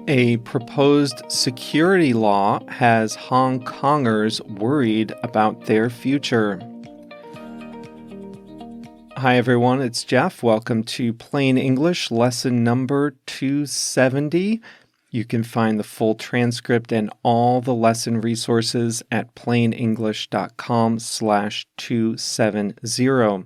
A proposed security law has Hong Kongers worried about their future. Hi everyone, it's Jeff. Welcome to Plain English lesson number 270. You can find the full transcript and all the lesson resources at plainenglish.com/270.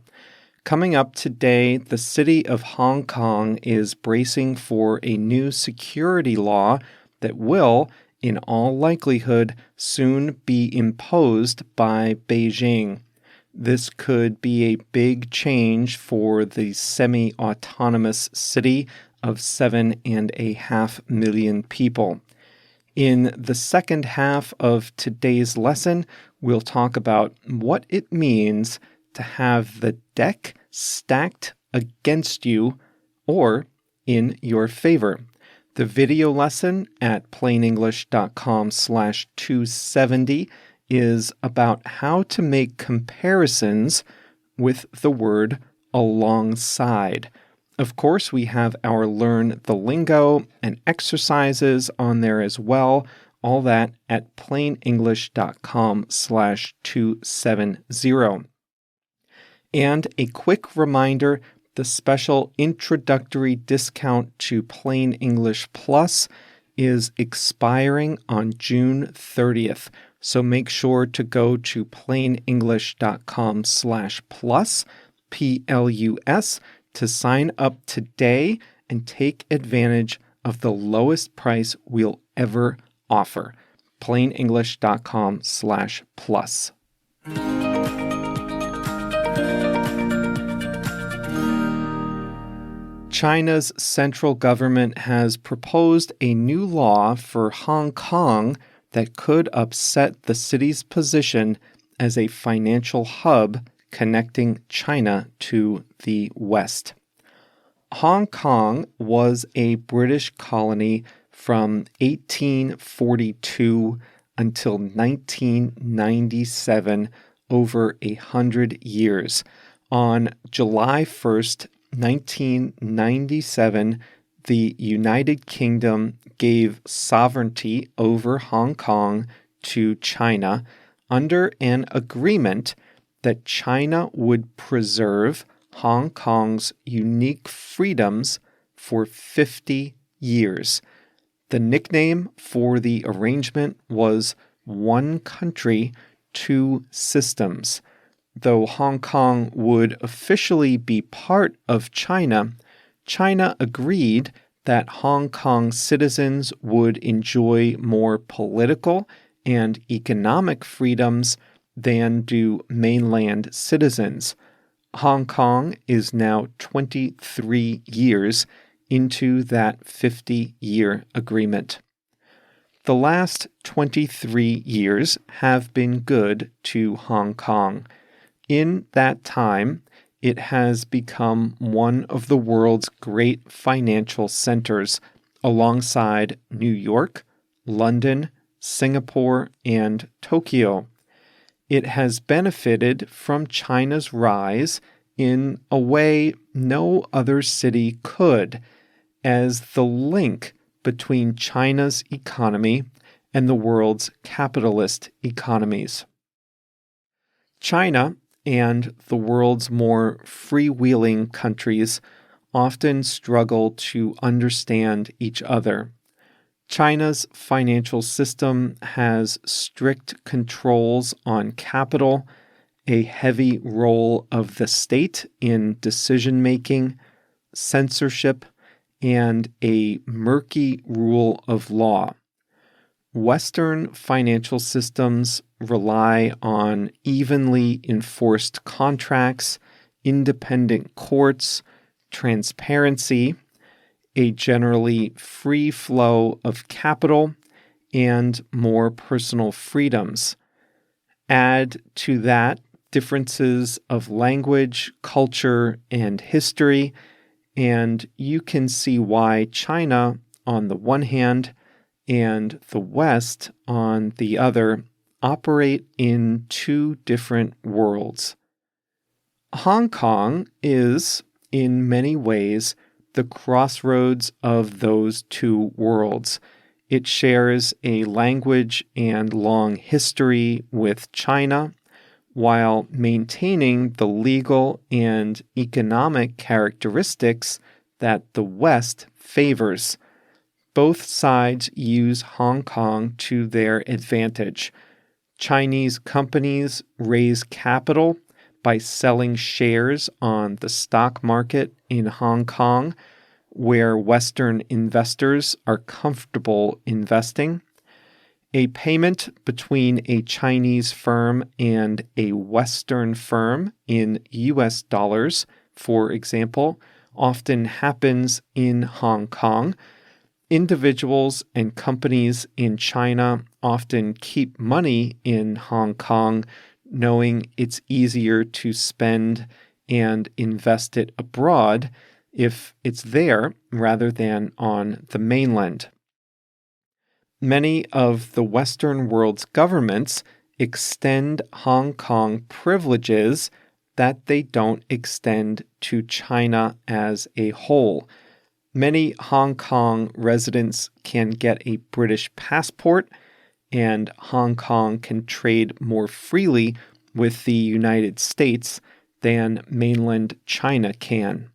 Coming up today, the city of Hong Kong is bracing for a new security law that will, in all likelihood, soon be imposed by Beijing. This could be a big change for the semi-autonomous city of 7.5 million people. In the second half of today's lesson, we'll talk about what it means to have the deck stacked against you or in your favor. The video lesson at plainenglish.com/270 is about how to make comparisons with the word alongside. Of course, we have our Learn the Lingo and exercises on there as well. All that at plainenglish.com/270. And a quick reminder, the special introductory discount to Plain English Plus is expiring on June 30th. So make sure to go to plainenglish.com/plus, PLUS, to sign up today and take advantage of the lowest price we'll ever offer. plainenglish.com/plus. China's central government has proposed a new law for Hong Kong that could upset the city's position as a financial hub connecting China to the West. Hong Kong was a British colony from 1842 until 1997, over 100 years. On July 1st, 1997, the United Kingdom gave sovereignty over Hong Kong to China under an agreement that China would preserve Hong Kong's unique freedoms for 50 years. The nickname for the arrangement was One Country, Two Systems. Though Hong Kong would officially be part of China, China agreed that Hong Kong citizens would enjoy more political and economic freedoms than do mainland citizens. Hong Kong is now 23 years into that 50-year agreement. The last 23 years have been good to Hong Kong. In that time, it has become one of the world's great financial centers, alongside New York, London, Singapore, and Tokyo. It has benefited from China's rise in a way no other city could, as the link between China's economy and the world's capitalist economies. China and the world's more freewheeling countries often struggle to understand each other. China's financial system has strict controls on capital, a heavy role of the state in decision-making, censorship, and a murky rule of law. Western financial systems rely on evenly enforced contracts, independent courts, transparency, a generally free flow of capital, and more personal freedoms. Add to that differences of language, culture, and history, and you can see why China, on the one hand, and the West, on the other, operate in two different worlds. Hong Kong is, in many ways, the crossroads of those two worlds. It shares a language and long history with China, while maintaining the legal and economic characteristics that the West favors. Both sides use Hong Kong to their advantage. Chinese companies raise capital by selling shares on the stock market in Hong Kong, where Western investors are comfortable investing. A payment between a Chinese firm and a Western firm in US dollars, for example, often happens in Hong Kong. Individuals and companies in China often keep money in Hong Kong, knowing it's easier to spend and invest it abroad if it's there rather than on the mainland. Many of the Western world's governments extend Hong Kong privileges that they don't extend to China as a whole. Many Hong Kong residents can get a British passport, and Hong Kong can trade more freely with the United States than mainland China can.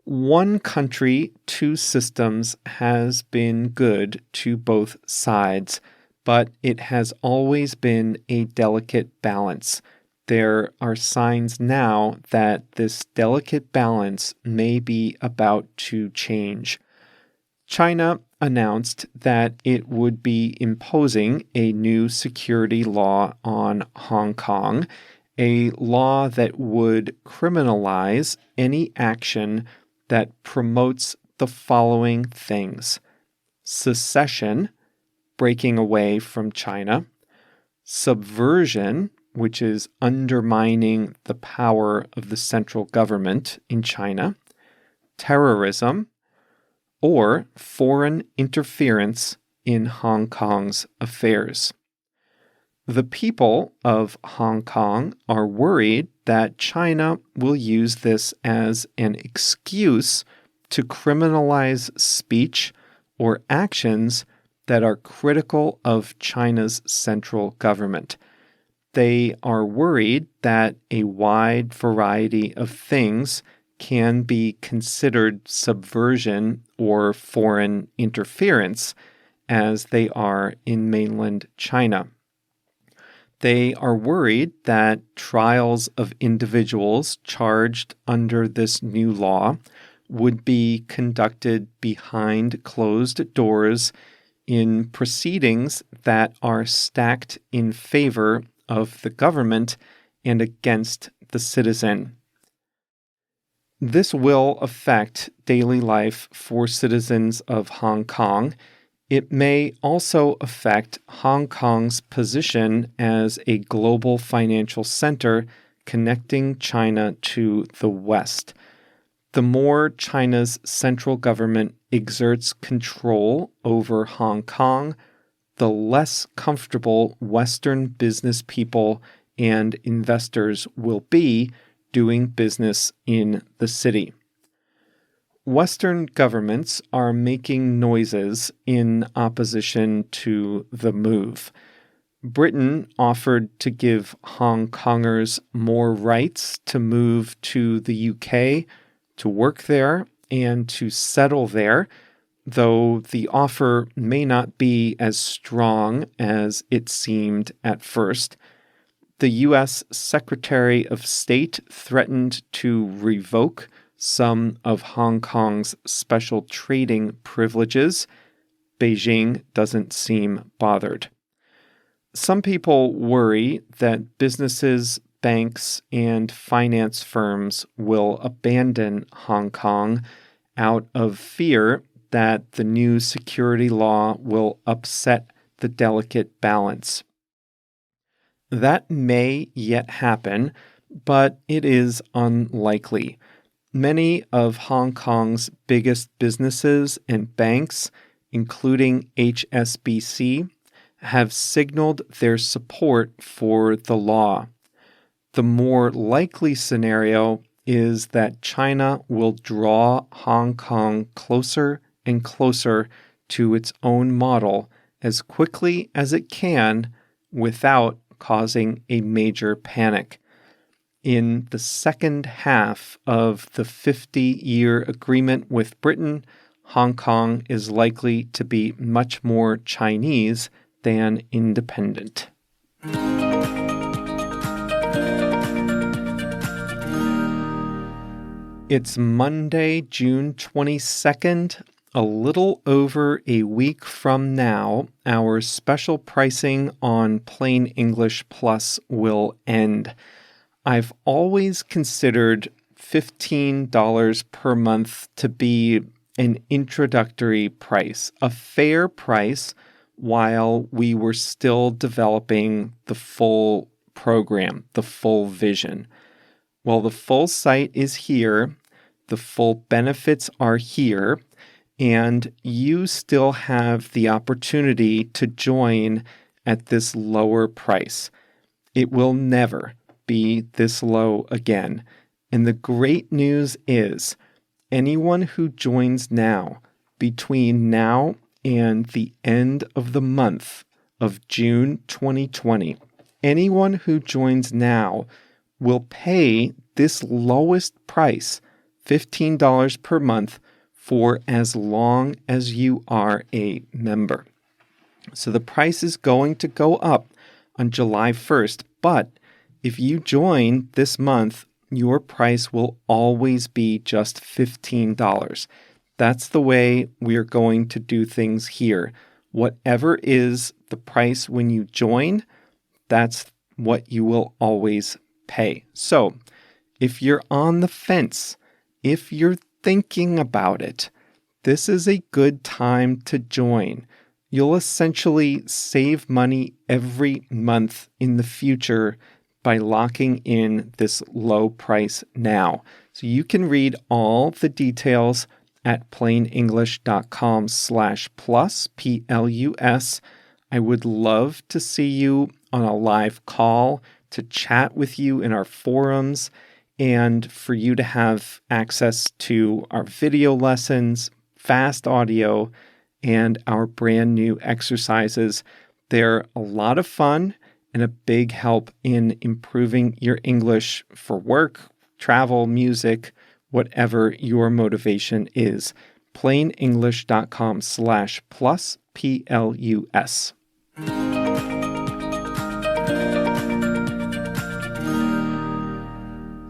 One country, two systems has been good to both sides, but it has always been a delicate balance. There are signs now that this delicate balance may be about to change. China announced that it would be imposing a new security law on Hong Kong, a law that would criminalize any action that promotes the following things: secession, breaking away from China; subversion, which is undermining the power of the central government in China; terrorism; or foreign interference in Hong Kong's affairs. The people of Hong Kong are worried that China will use this as an excuse to criminalize speech or actions that are critical of China's central government. They are worried that a wide variety of things can be considered subversion or foreign interference, as they are in mainland China. They are worried that trials of individuals charged under this new law would be conducted behind closed doors in proceedings that are stacked in favor of the government and against the citizen. This will affect daily life for citizens of Hong Kong. It may also affect Hong Kong's position as a global financial center connecting China to the West. The more China's central government exerts control over Hong Kong, the less comfortable Western business people and investors will be doing business in the city. Western governments are making noises in opposition to the move. Britain offered to give Hong Kongers more rights to move to the UK, to work there, and to settle there, though the offer may not be as strong as it seemed at first. The U.S. Secretary of State threatened to revoke some of Hong Kong's special trading privileges. Beijing doesn't seem bothered. Some people worry that businesses, banks, and finance firms will abandon Hong Kong out of fear that the new security law will upset the delicate balance. That may yet happen, but it is unlikely. Many of Hong Kong's biggest businesses and banks, including HSBC, have signaled their support for the law. The more likely scenario is that China will draw Hong Kong closer and closer to its own model as quickly as it can without causing a major panic. In the second half of the 50-year agreement with Britain, Hong Kong is likely to be much more Chinese than independent. It's Monday, June 22nd. A little over a week from now, our special pricing on Plain English Plus will end. I've always considered $15 per month to be an introductory price, a fair price while we were still developing the full program, the full vision. Well, the full site is here, the full benefits are here, and you still have the opportunity to join at this lower price. It will never be this low again. And the great news is, anyone who joins now, between now and the end of the month of June 2020, anyone who joins now will pay this lowest price, $15 per month, for as long as you are a member. So the price is going to go up on July 1st, but if you join this month, your price will always be just $15. That's the way we're going to do things here. Whatever is the price when you join, that's what you will always pay. So if you're on the fence, if you're thinking about it, this is a good time to join. You'll essentially save money every month in the future by locking in this low price now. So you can read all the details at plainenglish.com/plus, Plus. I would love to see you on a live call, to chat with you in our forums, and for you to have access to our video lessons, fast audio, and our brand new exercises. They're a lot of fun and a big help in improving your English for work, travel, music, whatever your motivation is. plainenglish.com/plus, Plus.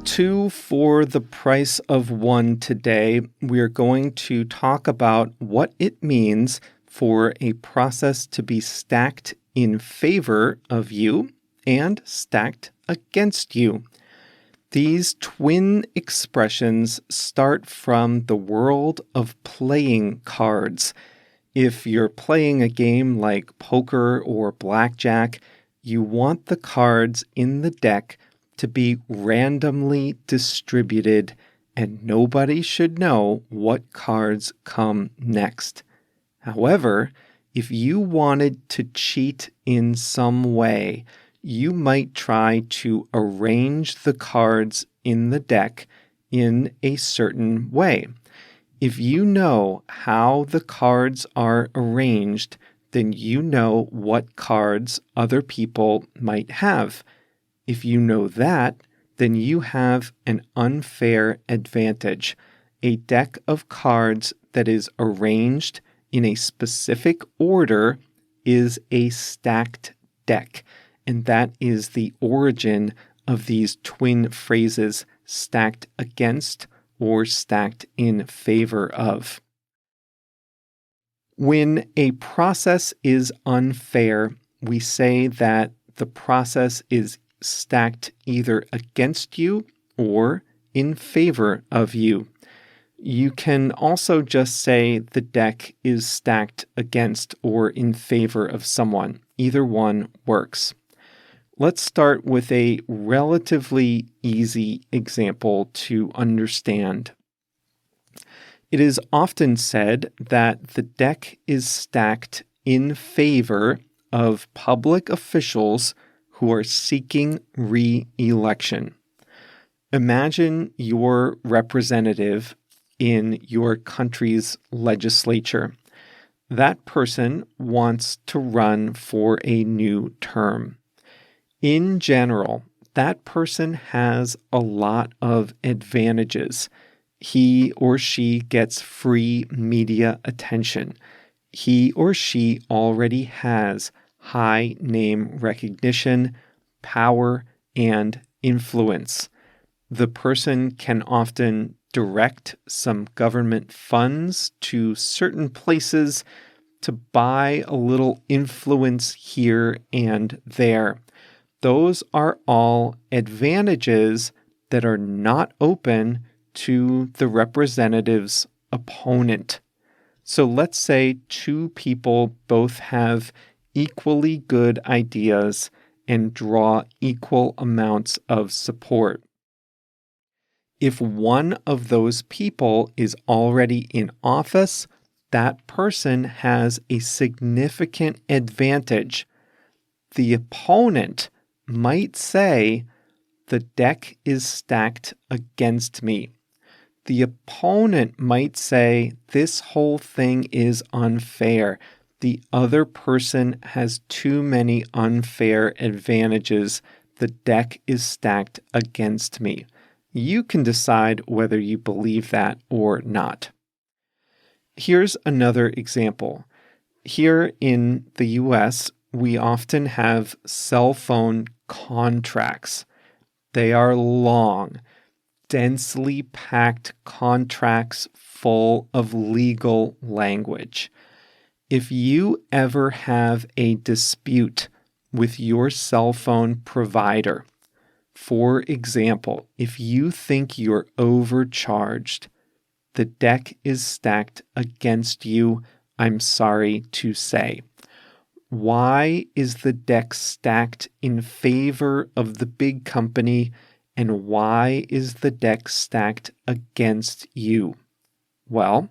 Two for the price of one today. We're going to talk about what it means for a process to be stacked in favor of you and stacked against you. These twin expressions start from the world of playing cards. If you're playing a game like poker or blackjack, you want the cards in the deck to be randomly distributed, and nobody should know what cards come next. However, if you wanted to cheat in some way, you might try to arrange the cards in the deck in a certain way. If you know how the cards are arranged, then you know what cards other people might have. If you know that, then you have an unfair advantage. A deck of cards that is arranged in a specific order is a stacked deck, and that is the origin of these twin phrases, stacked against or stacked in favor of. When a process is unfair, we say that the process is stacked either against you or in favor of you. You can also just say the deck is stacked against or in favor of someone. Either one works. Let's start with a relatively easy example to understand. It is often said that the deck is stacked in favor of public officials who are seeking re-election. Imagine your representative in your country's legislature. That person wants to run for a new term. In general, that person has a lot of advantages. He or she gets free media attention. He or she already has high name recognition, power, and influence. The person can often direct some government funds to certain places to buy a little influence here and there. Those are all advantages that are not open to the representative's opponent. So let's say two people both have equally good ideas and draw equal amounts of support. If one of those people is already in office, that person has a significant advantage. The opponent might say, "The deck is stacked against me." The opponent might say, "This whole thing is unfair. The other person has too many unfair advantages. The deck is stacked against me." You can decide whether you believe that or not. Here's another example. Here in the US, we often have cell phone contracts. They are long, densely packed contracts full of legal language. If you ever have a dispute with your cell phone provider, for example, if you think you're overcharged, the deck is stacked against you, I'm sorry to say. Why is the deck stacked in favor of the big company, and why is the deck stacked against you? Well,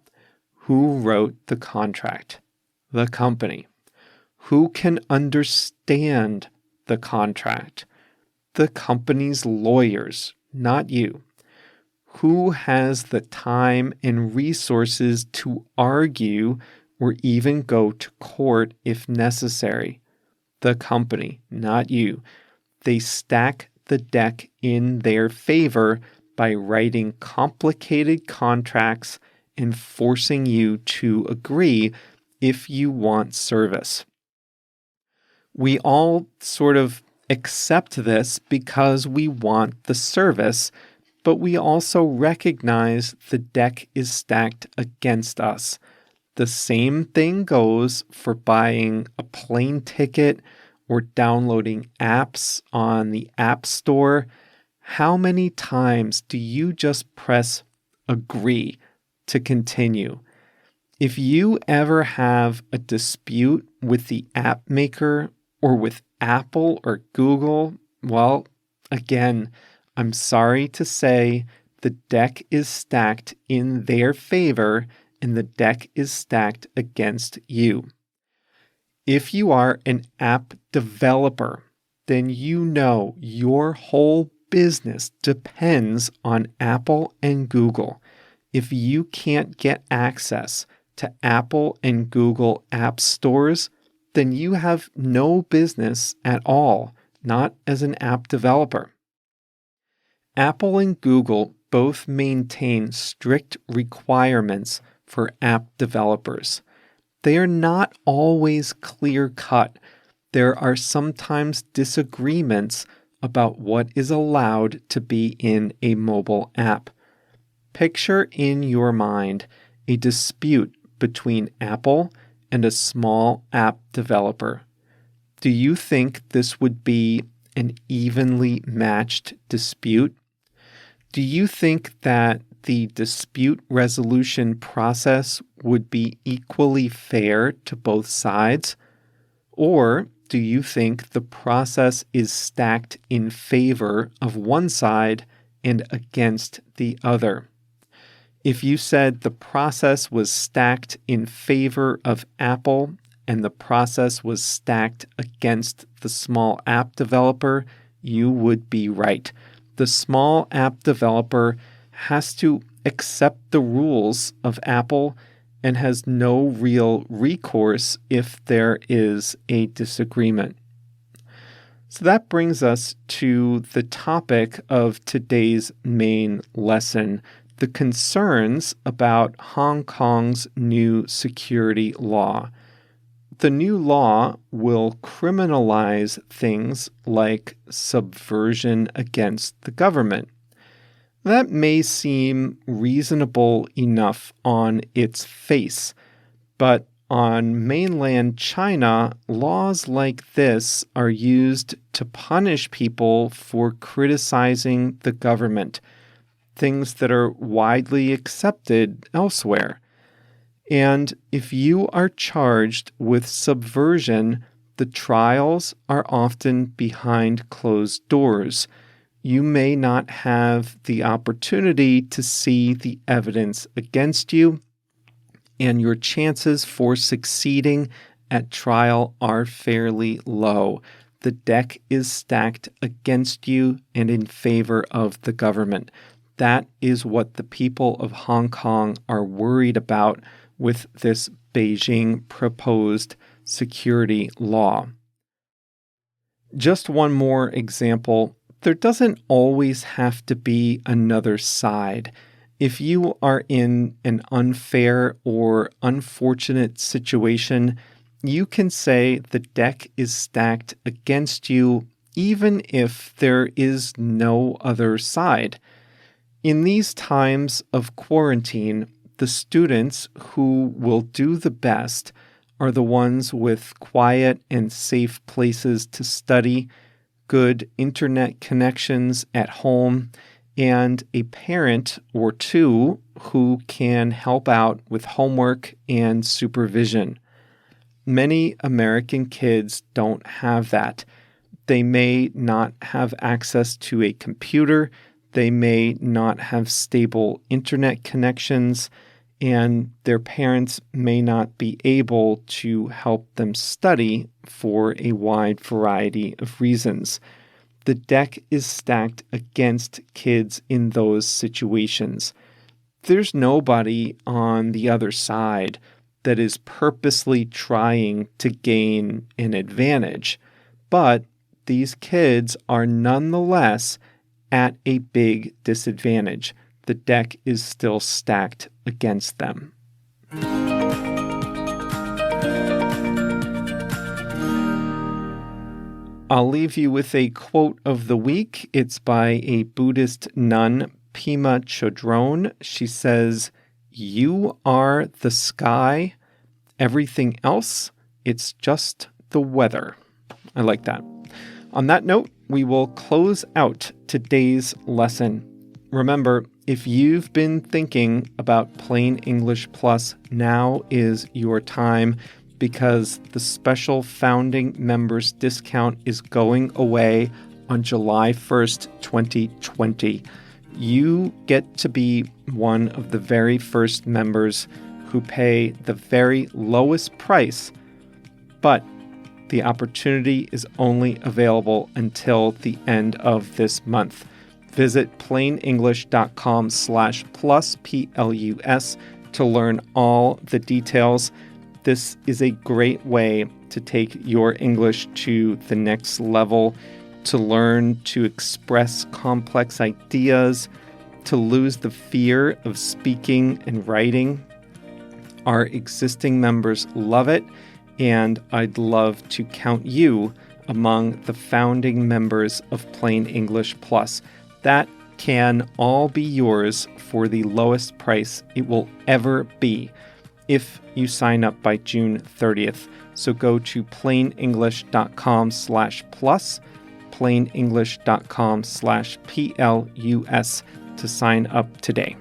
who wrote the contract? The company. Who can understand the contract? The company's lawyers, not you. Who has the time and resources to argue or even go to court if necessary? The company, not you. They stack the deck in their favor by writing complicated contracts and forcing you to agree if you want service. We all sort of accept this because we want the service, but we also recognize the deck is stacked against us. The same thing goes for buying a plane ticket or downloading apps on the App Store. How many times do you just press agree to continue? If you ever have a dispute with the app maker or with Apple or Google, well, again, I'm sorry to say the deck is stacked in their favor and the deck is stacked against you. If you are an app developer, then you know your whole business depends on Apple and Google. If you can't get access to Apple and Google app stores, then you have no business at all, not as an app developer. Apple and Google both maintain strict requirements for app developers. They are not always clear-cut. There are sometimes disagreements about what is allowed to be in a mobile app. Picture in your mind a dispute between Apple and a small app developer. Do you think this would be an evenly matched dispute? Do you think that the dispute resolution process would be equally fair to both sides? Or do you think the process is stacked in favor of one side and against the other? If you said the process was stacked in favor of Apple and the process was stacked against the small app developer, you would be right. The small app developer has to accept the rules of Apple and has no real recourse if there is a disagreement. So that brings us to the topic of today's main lesson, the concerns about Hong Kong's new security law. The new law will criminalize things like subversion against the government. That may seem reasonable enough on its face, but on mainland China, laws like this are used to punish people for criticizing the government, things that are widely accepted elsewhere. And if you are charged with subversion, the trials are often behind closed doors. You may not have the opportunity to see the evidence against you, and your chances for succeeding at trial are fairly low. The deck is stacked against you and in favor of the government. That is what the people of Hong Kong are worried about with this Beijing proposed security law. Just one more example. There doesn't always have to be another side. If you are in an unfair or unfortunate situation, you can say the deck is stacked against you even if there is no other side. In these times of quarantine, the students who will do the best are the ones with quiet and safe places to study, good internet connections at home, and a parent or two who can help out with homework and supervision. Many American kids don't have that. They may not have access to a computer, they may not have stable internet connections, and their parents may not be able to help them study for a wide variety of reasons. The deck is stacked against kids in those situations. There's nobody on the other side that is purposely trying to gain an advantage, but these kids are nonetheless at a big disadvantage. The deck is still stacked against them. I'll leave you with a quote of the week. It's by a Buddhist nun, Pema Chodron. She says, "You are the sky. Everything else, it's just the weather." I like that. On that note, we will close out today's lesson. Remember, if you've been thinking about Plain English Plus, now is your time, because the special founding members discount is going away on July 1st, 2020. You get to be one of the very first members who pay the very lowest price, but the opportunity is only available until the end of this month. Visit plainenglish.com/plus, Plus, to learn all the details. This is a great way to take your English to the next level, to learn to express complex ideas, to lose the fear of speaking and writing. Our existing members love it, and I'd love to count you among the founding members of Plain English Plus. That can all be yours for the lowest price it will ever be if you sign up by June 30th. So go to plainenglish.com/plus, plainenglish.com/plus to sign up today.